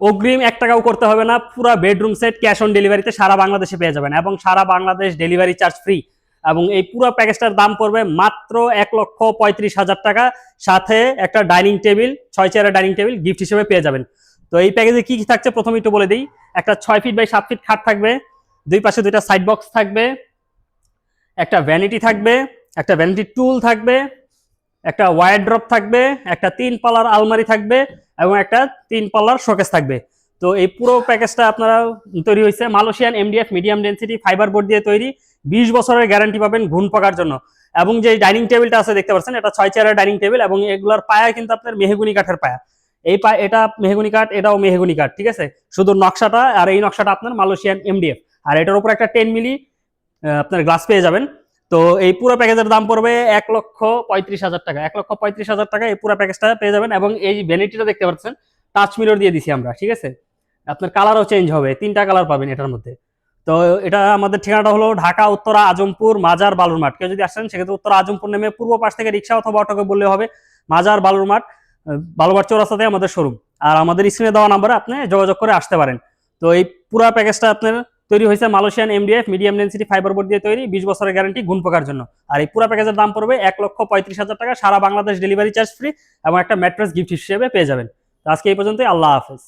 অগ্রিম 1 টাকাও করতে হবে না, পুরো বেডরুম সেট ক্যাশ অন ডেলিভারিতে সারা বাংলাদেশে পেয়ে যাবেন এবং সারা বাংলাদেশ ডেলিভারি চার্জ ফ্রি। এবং এই পুরো প্যাকেজটার দাম পড়বে মাত্র 1,35,000 টাকা, সাথে একটা ডাইনিং টেবিল, 6 চেয়ারের ডাইনিং টেবিল গিফট হিসেবে পেয়ে যাবেন। তো এই প্যাকেজে কি কি থাকছে প্রথমে একটু বলে দিই। একটা 6 ফিট বাই 7 ফিট খাট থাকবে, দুই পাশে দুইটা সাইড বক্স থাকবে, একটা ভ্যানিটি থাকবে, একটা ভ্যানিটি টুল থাকবে, একটা ওয়ারড্রপ থাকবে, একটা 3 পাল্লার আলমারি থাকবে এবং একটা 3 পাল্লার শোকেস থাকবে। তো এই পুরো প্যাকেজটা আপনারা তৈরি হয়েছে Malaysian MDF medium density fibre board দিয়ে তৈরি। 20 বছরের গ্যারান্টি পাবেন ঘুণ পাকার জন্য। এবং যে ডাইনিং টেবিলটা আছে দেখতে পাচ্ছেন, এটা 6 চেয়ারের ডাইনিং টেবিল এবং এগুলোর পায়া কিন্তু আপনার মেহগুনি কাঠের পায়া। এই পায়া, এটা মেহগুনি কাঠ, এটাও মেহগুনি কাঠ, ঠিক আছে। শুধু নকশাটা, আর এই নকশাটা আপনার মালয়েশিয়ান এমডিএফ, আর এটার উপর একটা 10 মিলি আপনার গ্লাস পেয়ে যাবেন। তো এই পুরো প্যাকেজের দাম পড়বে 1,35,000 টাকা। 1,35,000 টাকা এই পুরো প্যাকেজটা পেয়ে যাবেন। এবং এই ভ্যানিটিটা দেখতে পাচ্ছেন টাচ মিরর দিয়ে দিছি আমরা, ঠিক আছে। আপনার কালারও চেঞ্জ হবে, 3টা কালার পাবেন এটার মধ্যে। তো এটা আমাদের ঠিকানাটা হলো ঢাকা উত্তরা আজমপুর মাজার বালুর মাঠ। কেউ যদি আসেন সেক্ষেত্রে উত্তরা আজমপুর নেমে পূর্ব পাশ থেকে রিক্সা অথবা অটোকে বললে হবে মাজার বালুর মাঠ, বালুরমাঠ চৌরাস্তাতে আমাদের শোরুম। আর আমাদের স্ক্রিনে দেওয়া নাম্বারে আপনি যোগাযোগ করে আসতে পারেন। তো এই পুরো প্যাকেজটা আপনার তৈরি হয়েছে Malaysian MDF medium density fibre board দিয়ে তৈরি, 20 বছরের গ্যারান্টি ঘুণ পোকার জন্য। আর এই পুরো প্যাকেজের দাম পড়বে 1,35,000 টাকা, সারা বাংলাদেশ ডেলিভারি চার্জ ফ্রি এবং একটা ম্যাট্রেস গিফট হিসেবে পেয়ে যাবেন। তো আজকে এই পর্যন্তই, আল্লাহ হাফেজ।